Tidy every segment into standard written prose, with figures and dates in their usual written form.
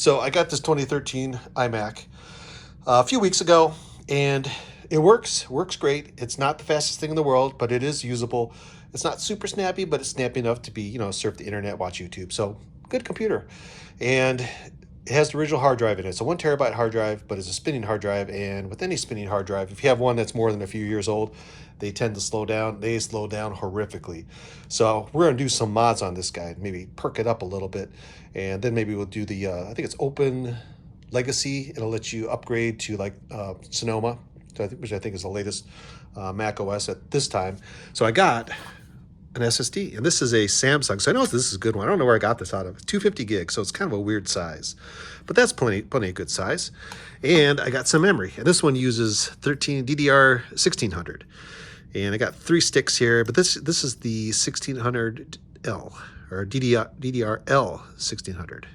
So I got this 2013 iMac a few weeks ago, and it works great. It's not the fastest thing in the world, but it is usable. It's not super snappy, but it's snappy enough to be, surf the internet, watch YouTube. So good computer. And it has the original hard drive in it. It's a 1 terabyte hard drive, but it's a spinning hard drive. And with any spinning hard drive, if you have one that's more than a few years old, they tend to slow down. They slow down horrifically. So we're going to do some mods on this guy, maybe perk it up a little bit. And then maybe we'll do the, I think it's Open Legacy. It'll let you upgrade to like Sonoma, which I think is the latest Mac OS at this time. So I got an SSD, and this is a Samsung. So I know this is a good one. I don't know where I got this out of. 250 gigs, so it's kind of a weird size, but that's plenty of good size. And I got some memory, and this one uses 13 DDR 1600, and I got 3 sticks here. But this is the 1600L or DDR-L 1600.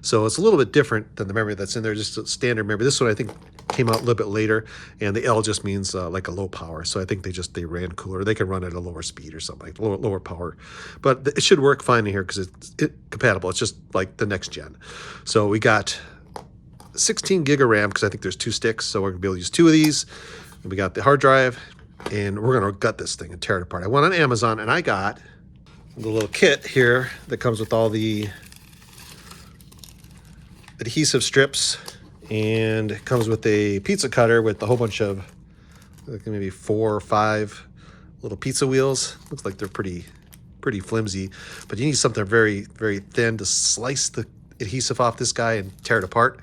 So it's a little bit different than the memory that's in there, just a standard memory. This one I think came out a little bit later, and the L just means like a low power. So I think they ran cooler. They can run at a lower speed or something, like lower power. But it should work fine in here because it's compatible. It's just like the next gen. So we got 16 gig of RAM because I think there's 2 sticks. So we're going to be able to use 2 of these. And we got the hard drive, and we're going to gut this thing and tear it apart. I went on Amazon, and I got the little kit here that comes with all the adhesive strips, and it comes with a pizza cutter with a whole bunch of like maybe 4 or 5 little pizza wheels. Looks like they're pretty flimsy, but you need something very thin to slice the adhesive off this guy and tear it apart.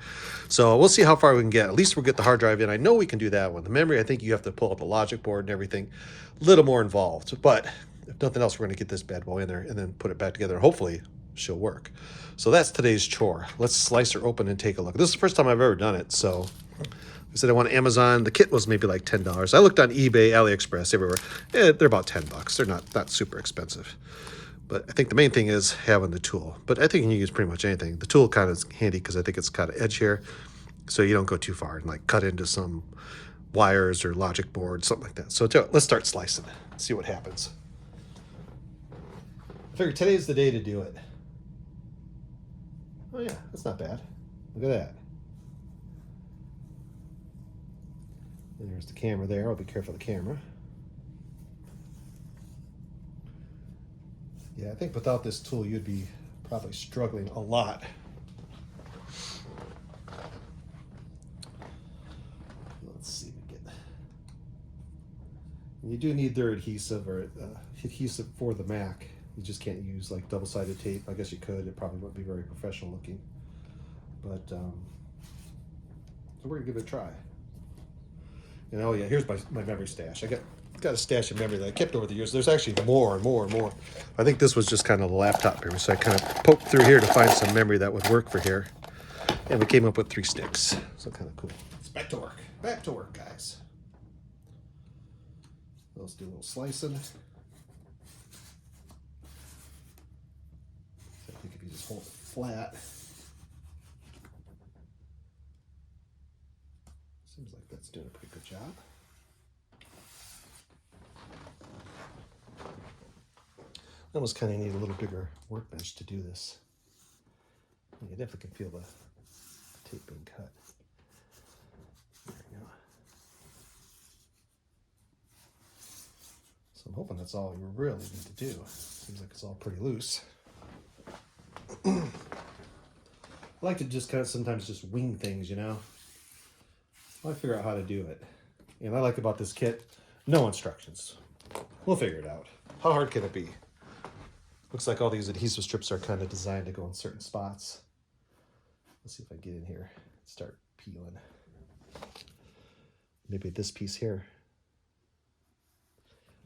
So we'll see how far we can get. At least we'll get the hard drive in. I know we can do that one. The memory, I think you have to pull out the logic board and everything. A little more involved, but if nothing else, we're going to get this bad boy in there and then put it back together. Hopefully she'll work. So that's today's chore. Let's slice her open and take a look. This is the first time I've ever done it. So I said I went on Amazon. The kit was maybe like $10. I looked on eBay, AliExpress, everywhere. They're about $10. They're not super expensive. But I think the main thing is having the tool. But I think you can use pretty much anything. The tool kind of is handy because I think it's got an edge here, so you don't go too far and like cut into some wires or logic board, something like that. So let's start slicing. See what happens. I figured today's the day to do it. Oh yeah, that's not bad. Look at that. And there's the camera there. I'll be careful of the camera. Yeah, I think without this tool, you'd be probably struggling a lot. Let's see if we get. You do need their adhesive or adhesive for the Mac. You just can't use like double-sided tape. I guess you could. It probably wouldn't be very professional looking. But so we're gonna give it a try. And oh yeah, here's my memory stash. I got a stash of memory that I kept over the years. There's actually more and more and more. I think this was just kind of the laptop memory. So I kind of poked through here to find some memory that would work for here. And we came up with 3 sticks. So kind of cool. It's back to work. Back to work, guys. Let's do a little slicing. I think if you just hold it flat. Seems like that's doing a pretty good job. I almost kind of need a little bigger workbench to do this. You definitely can feel the tape being cut. There we go. So I'm hoping that's all you really need to do. Seems like it's all pretty loose. I like to just kind of sometimes just wing things, I figure out how to do it. And I like about this kit, no instructions. We'll figure it out. How hard can it be? Looks like all these adhesive strips are kind of designed to go in certain spots. Let's see if I get in here and start peeling. Maybe this piece here.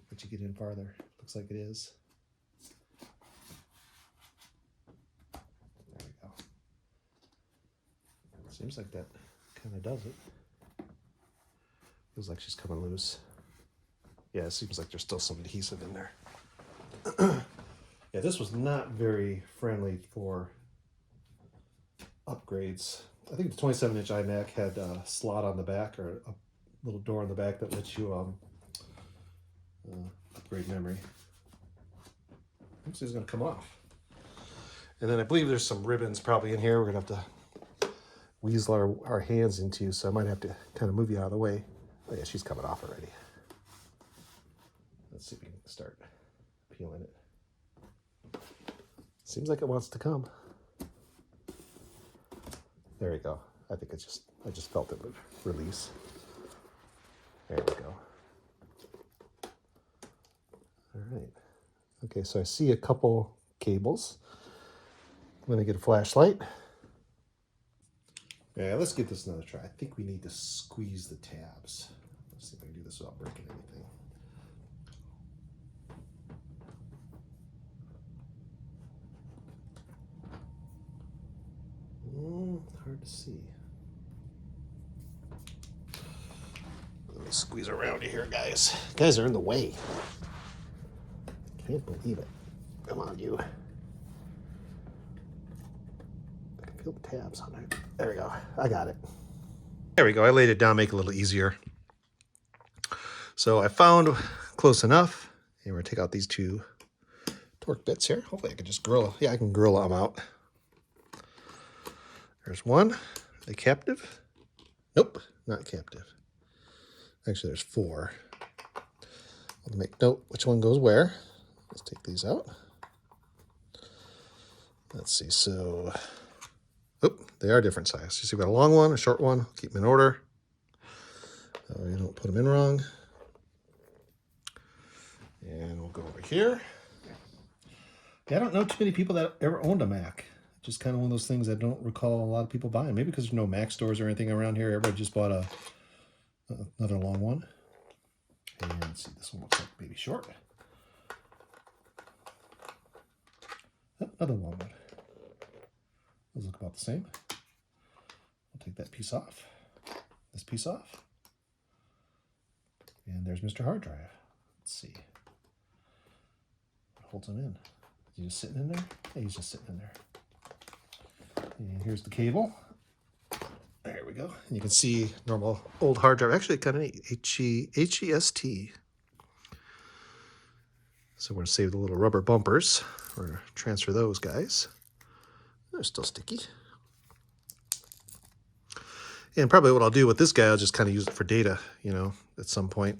Let you get in farther. Looks like it is. There we go. Seems like that kind of does it. Feels like she's coming loose. Yeah, it seems like there's still some adhesive in there. Yeah, this was not very friendly for upgrades. I think the 27-inch iMac had a slot on the back or a little door on the back that lets you upgrade memory. Looks like it's going to come off. And then I believe there's some ribbons probably in here. We're going to have to weasel our hands into, so I might have to kind of move you out of the way. Oh yeah, she's coming off already. Let's see if we can start peeling it. Seems like it wants to come. There we go. I think I just felt it would release. There we go. All right. Okay, so I see a couple cables. I'm gonna get a flashlight. Yeah, let's give this another try. I think we need to squeeze the tabs. Let's see if I can do this without breaking anything. Hard to see. Let me squeeze around here, guys. Guys are in the way. Can't believe it. Come on, you. I can feel the tabs on it. There we go. I got it. There we go. I laid it down, make it a little easier. So I found close enough. And we're going to take out these two torque bits here. Hopefully I can just grill. Yeah, I can grill them out. There's one. Are they captive? Nope, not captive. Actually, there's four. I'll make note which one goes where. Let's take these out. Let's see. So, they are different size. You see, we've got a long one, a short one. Keep them in order. You don't put them in wrong. And we'll go over here. Yeah, I don't know too many people that ever owned a Mac. Just kind of one of those things I don't recall a lot of people buying. Maybe because there's no Mac stores or anything around here. Everybody just bought another long one. And let's see, this one looks like maybe short. Another long one. Those look about the same. I'll take that piece off. This piece off. And there's Mr. Hard Drive. Let's see. What holds him in? Is he just sitting in there? Yeah, he's just sitting in there. And here's the cable. There we go. And you can see normal old hard drive. Actually, kind of neat. HEST. So we're going to save the little rubber bumpers. We're going to transfer those guys. They're still sticky. And probably what I'll do with this guy, I'll just kind of use it for data, at some point.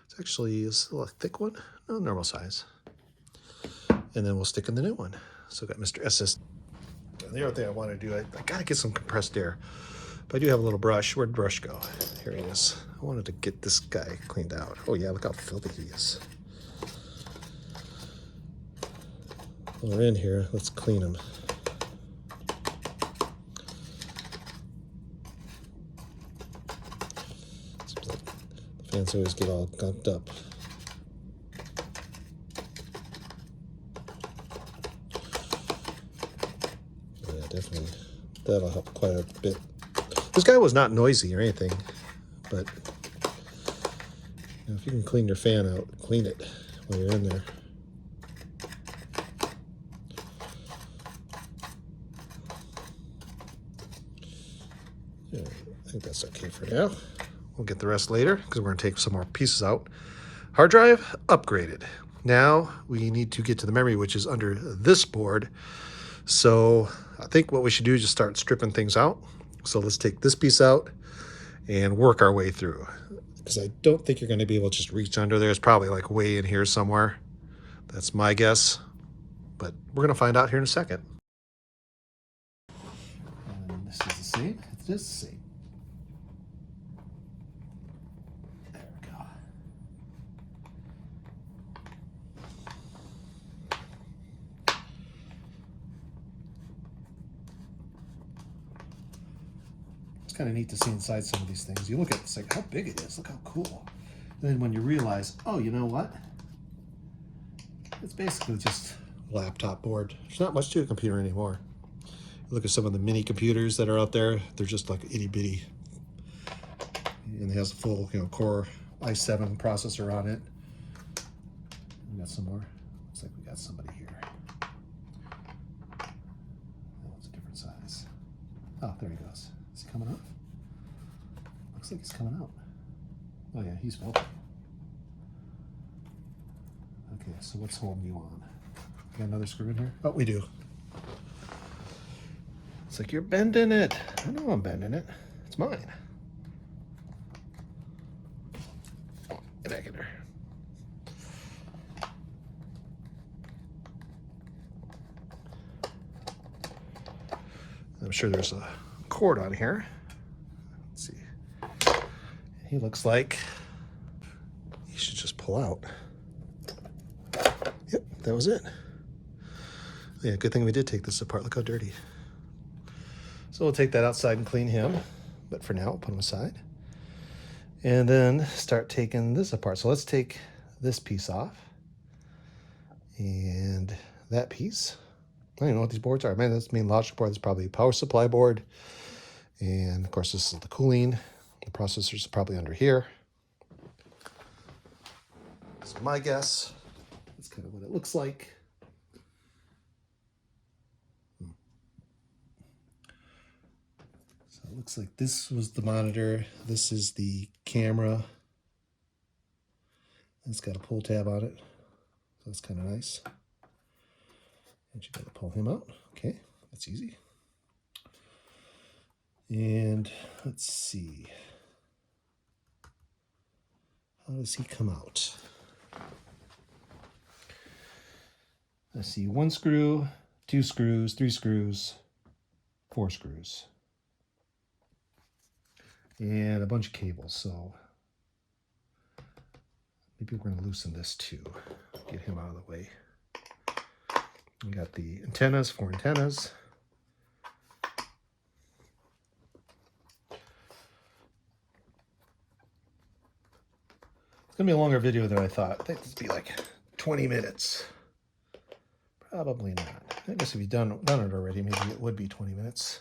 It's actually a thick one. No, normal size. And then we'll stick in the new one. So I've got Mr. SSD. The other thing I want to do, I got to get some compressed air. But I do have a little brush. Where'd the brush go? Here he is. I wanted to get this guy cleaned out. Oh yeah, look how filthy he is. While we're in here, let's clean him. Seems like the fans always get all gunked up. Definitely, that'll help quite a bit. This guy was not noisy or anything, but if you can clean your fan out, clean it while you're in there. Yeah, I think that's okay for now. We'll get the rest later because we're going to take some more pieces out. Hard drive upgraded. Now we need to get to the memory, which is under this board. So I think what we should do is just start stripping things out. So let's take this piece out and work our way through. Because I don't think you're going to be able to just reach under there. It's probably like way in here somewhere. That's my guess. But we're going to find out here in a second. And this is the same. It is the same. There we go. It's kind of neat to see inside some of these things. You look at it, it's like, how big it is. Look how cool. And then when you realize, oh, you know what? It's basically just a laptop board. There's not much to a computer anymore. You look at some of the mini computers that are out there. They're just like itty bitty. And it has a full, Core i7 processor on it. We got some more. Looks like we got somebody here. Oh, it's a different size. Oh, there he goes. Is he coming up? Looks like he's coming out. Oh yeah, he's melting. Okay, so what's holding you on? Got another screw in here? Oh, we do. It's like you're bending it. I know I'm bending it. It's mine. Get back in there. I'm sure there's a cord on here. Let's see. He looks like he should just pull out. Yep, that was it. Yeah, good thing we did take this apart. Look how dirty. So we'll take that outside and clean him. But for now, we'll put him aside. And then start taking this apart. So let's take this piece off. And that piece. I don't even know what these boards are. Man, that's the main logic board. That's probably a power supply board. And of course, this is the cooling. The processor's probably under here. So my guess, that's kind of what it looks like. So it looks like this was the monitor. This is the camera. It's got a pull tab on it. So that's kind of nice. And you got to pull him out. Okay, that's easy. And let's see. How does he come out? Let's see, 1 screw, 2 screws, 3 screws, 4 screws. And a bunch of cables, so maybe we're going to loosen this too. Get him out of the way. We got the antennas, 4 antennas. It's going to be a longer video than I thought. I think this would be like 20 minutes. Probably not. I guess if you've done it already, maybe it would be 20 minutes.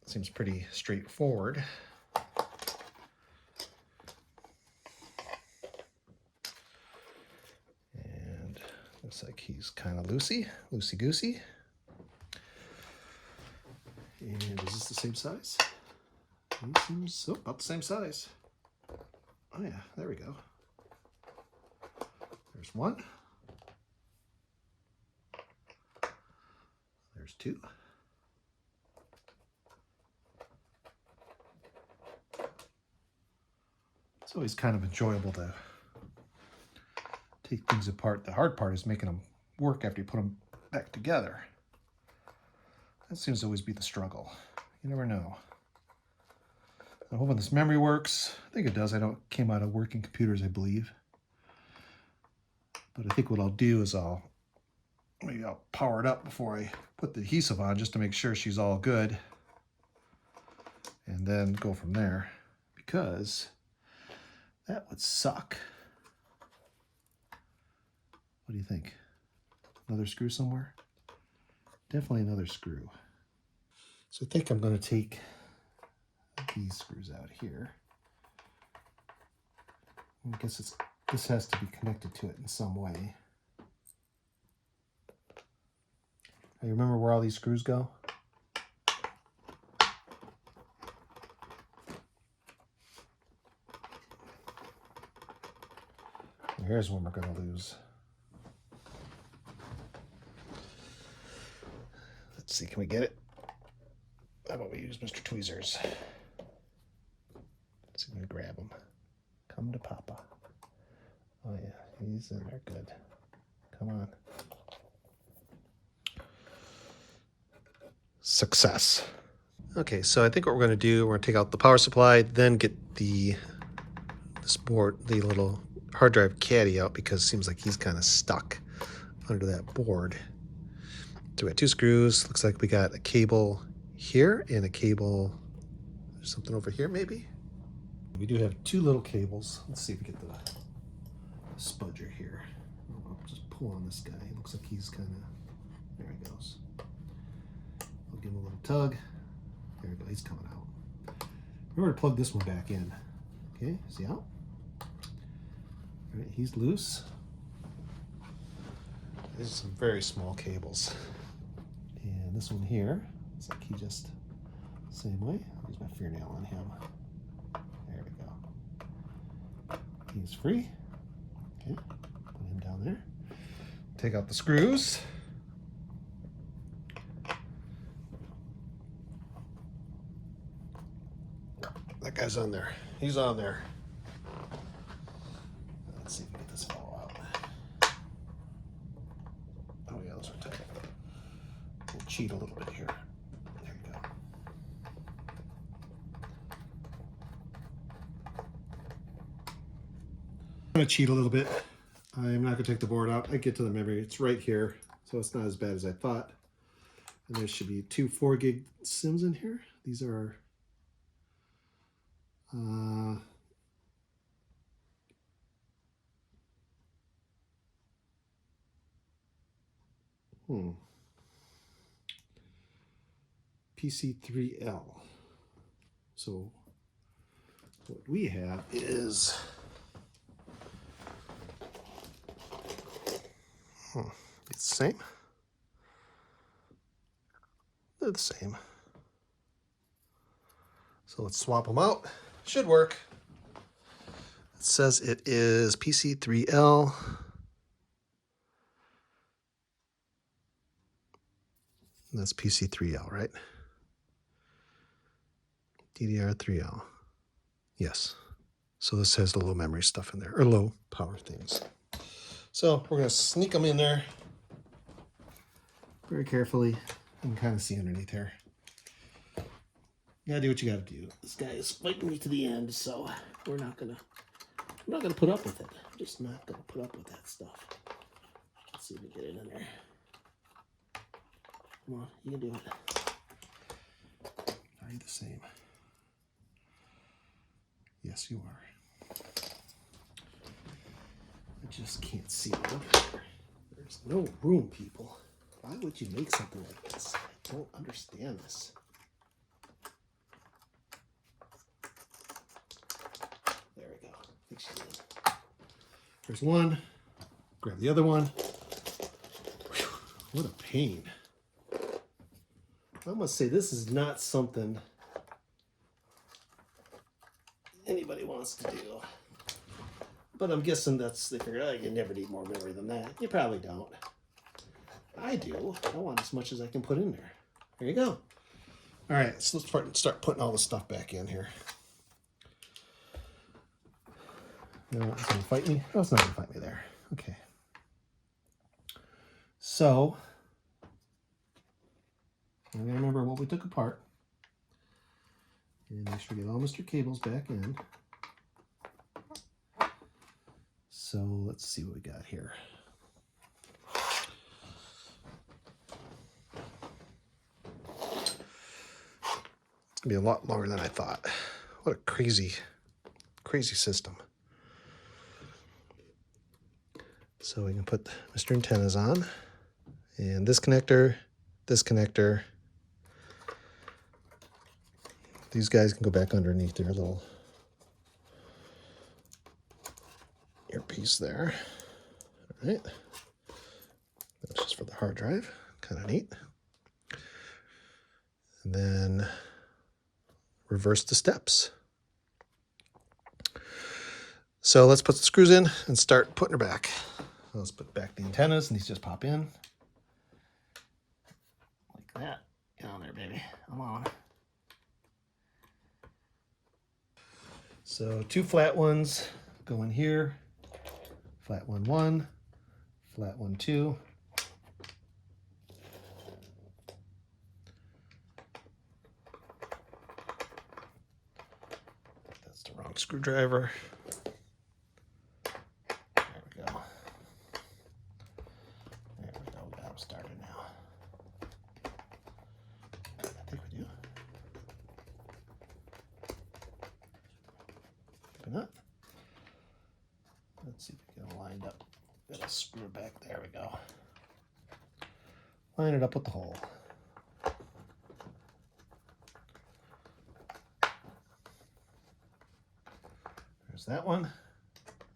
Seems pretty straightforward. And looks like he's kind of loosey-goosey. And is this the same size? He seems about the same size. Oh yeah, there we go. There's 1. There's 2. It's always kind of enjoyable to take things apart. The hard part is making them work after you put them back together. That seems to always be the struggle. You never know. I'm hoping this memory works. I think it does. Came out of working computers, I believe. But I think what I'll do is maybe I'll power it up before I put the adhesive on, just to make sure she's all good. And then go from there, because that would suck. What do you think? Another screw somewhere? Definitely another screw. So I think I'm going to take these screws out here. I guess this has to be connected to it in some way. You remember where all these screws go? Here's one we're going to lose. Let's see, can we get it? How about we use Mr. Tweezers? Let's see if we can grab him. Come to Papa. Oh yeah, he's in there good. Come on. Success. Okay, so I think what we're going to do, we're going to take out the power supply, then get this board, the little hard drive caddy out, because it seems like he's kind of stuck under that board. So we got 2 screws. Looks like we got a cable here and a cable, there's something over here maybe. We do have 2 little cables. Let's see if we get the spudger here. I'll just pull on this guy. It looks like he's kind of, there he goes. I'll give him a little tug. There we go, he's coming out. Remember to plug this one back in. Okay, is he out? All right, he's loose. These are some very small cables. And this one here, it's like he just, same way. I'll use my fingernail on him. There we go. He's free. Okay, put him down there. Take out the screws. guy's on there. He's on there. Let's see if we get this fellow out. Oh yeah, those are tight. We'll cheat a little bit here. There you go. I'm gonna cheat a little bit. I'm not gonna take the board out. I get to the memory. It's right here, so it's not as bad as I thought. And there should be 2 4-gig SIMs in here. These are PC3L. So what we have is it's the same. They're the same. So let's swap them out. Should work. It says it is PC3L. That's PC3L, right? DDR3L. Yes. So this has the low memory stuff in there, or low power things. So we're going to sneak them in there very carefully. You can kind of see underneath here. You gotta do what you gotta do. This guy is fighting me to the end, so I'm not gonna put up with it. I'm just not gonna put up with that stuff. Let's see if we get it in there. Come on, you can do it. Are you the same? Yes, you are. I just can't see it under there. There's no room, people. Why would you make something like this? I don't understand this. There we go. I think she's in. There's one. Grab the other one. Whew, what a pain. I must say, this is not something anybody wants to do. But I'm guessing they figure, oh, you never need more memory than that. You probably don't. I do. I want as much as I can put in there. There you go. All right, so let's start putting all the stuff back in here. No, it's going to fight me. Oh, it's not going to fight me there. Okay. So, I'm going to remember what we took apart. And make sure we get all Mr. Cables back in. So, let's see what we got here. It's going to be a lot longer than I thought. What a crazy, crazy system. So we can put Mr. Antennas on, and this connector, these guys can go back underneath their little earpiece there. All right, that's just for the hard drive, kind of neat. And then reverse the steps. So let's put the screws in and start putting her back. So let's put back the antennas, and these just pop in. Like that. Get on there, baby. Come on. So 2 flat ones go in here. Flat 1, 1. Flat 1, 2. That's the wrong screwdriver. Started now. I think we do. Maybe not. Let's see if we get it lined up. Got a screw back. There we go. Line it up with the hole. There's that one.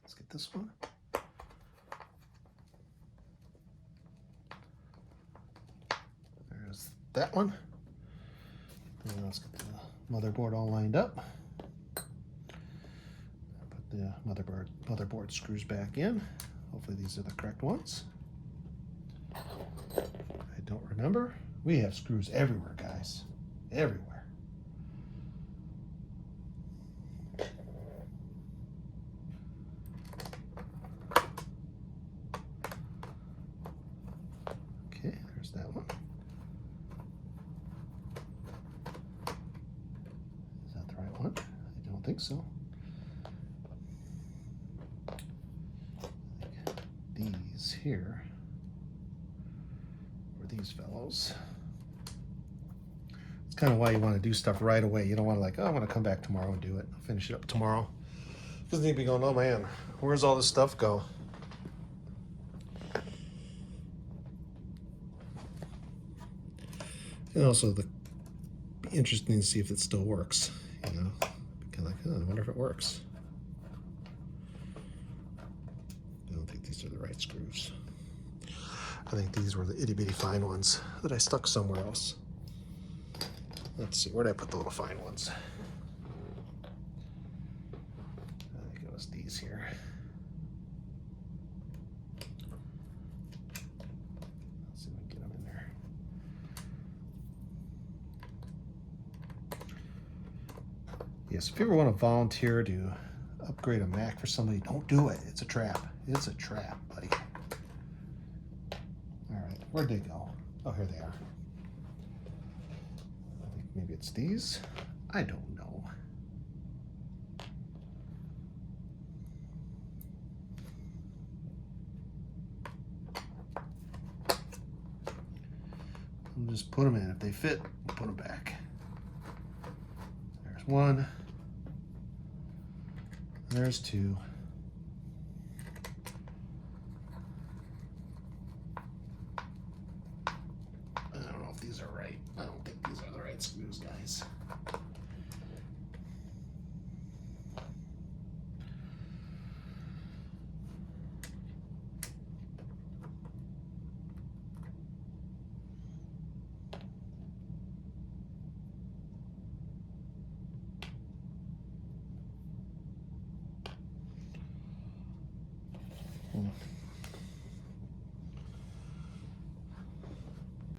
Let's get this one. That one. And let's get the motherboard all lined up. Put the motherboard screws back in. Hopefully these are the correct ones. I don't remember. We have screws everywhere, guys. Everywhere. think so. These here, or these fellows. It's kind of why you want to do stuff right away. You don't want to like, oh, I want to come back tomorrow and do it. I'll finish it up tomorrow. Because then you'd be going, oh man, where's all this stuff go? And also, be interesting to see if it still works. You know, kind of like, oh, I wonder if it works. I don't think these are the right screws. I think these were the itty bitty fine ones that I stuck somewhere else. Let's see, where did I put the little fine ones? I think it was these here. Let's see if we can get them in there. Yes, if you ever want to volunteer to upgrade a Mac for somebody, don't do it. It's a trap. It's a trap, buddy. All right, where'd they go? Oh, here they are. I think maybe it's these. I don't know. I'll just put them in. If they fit, we'll put them back. There's one. There's two. I don't know if these are right. I don't think these are the right screws, guys.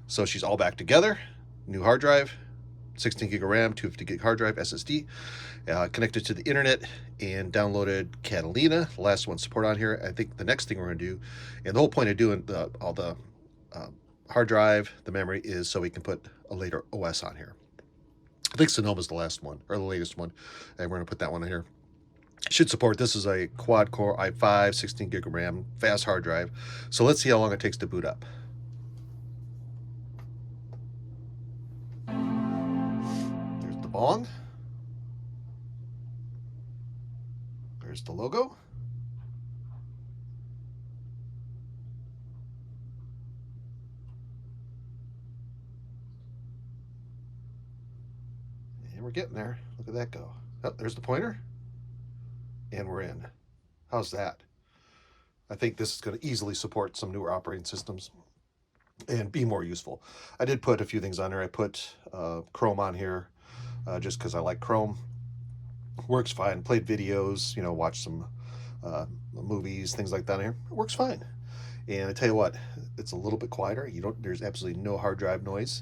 So she's all back together. New hard drive, 16 gig of RAM, 250 gig hard drive, SSD, connected to the internet, and downloaded Catalina, the last one support on here. I think the next thing we're going to do, and the whole point of doing all the hard drive, the memory, is so we can put a later OS on here. I think Sonoma's the last one, or the latest one, and we're going to put that one on here. Should support. This is a quad core i5, 16 gig of RAM, fast hard drive. So let's see how long it takes to boot up. There's the bong. There's the logo. And we're getting there. Look at that go. Oh, there's the pointer. And we're in. How's that? I think this is going to easily support some newer operating systems and be more useful. I did put a few things on there. I put Chrome on here just because I like Chrome. Works fine. Played videos, you know, watched some movies, things like that on here. It works fine. And I tell you what, it's a little bit quieter. There's absolutely no hard drive noise.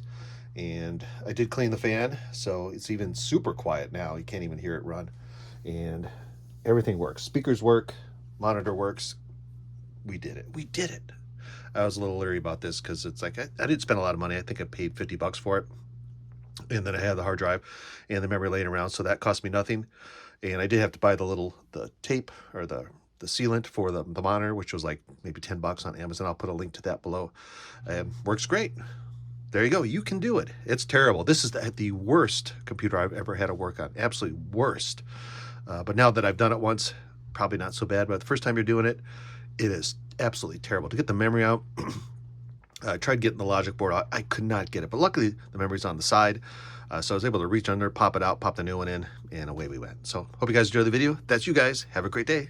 And I did clean the fan, so it's even super quiet now. You can't even hear it run. And everything works. Speakers work, monitor works. We did it. We did it. I was a little leery about this because it's like I did spend a lot of money. I think I paid $50 for it. And then I had the hard drive and the memory laying around, so that cost me nothing. And I did have to buy the tape or the sealant for the monitor, which was like maybe $10 on Amazon. I'll put a link to that below. Works great. There you go. You can do it. It's terrible. This is the worst computer I've ever had to work on. Absolutely worst. But now that I've done it once, probably not so bad. But the first time you're doing it, it is absolutely terrible. To get the memory out, I tried getting the logic board out. I could not get it. But luckily, the memory's on the side. So I was able to reach under, pop it out, pop the new one in, and away we went. So hope you guys enjoyed the video. That's you guys. Have a great day.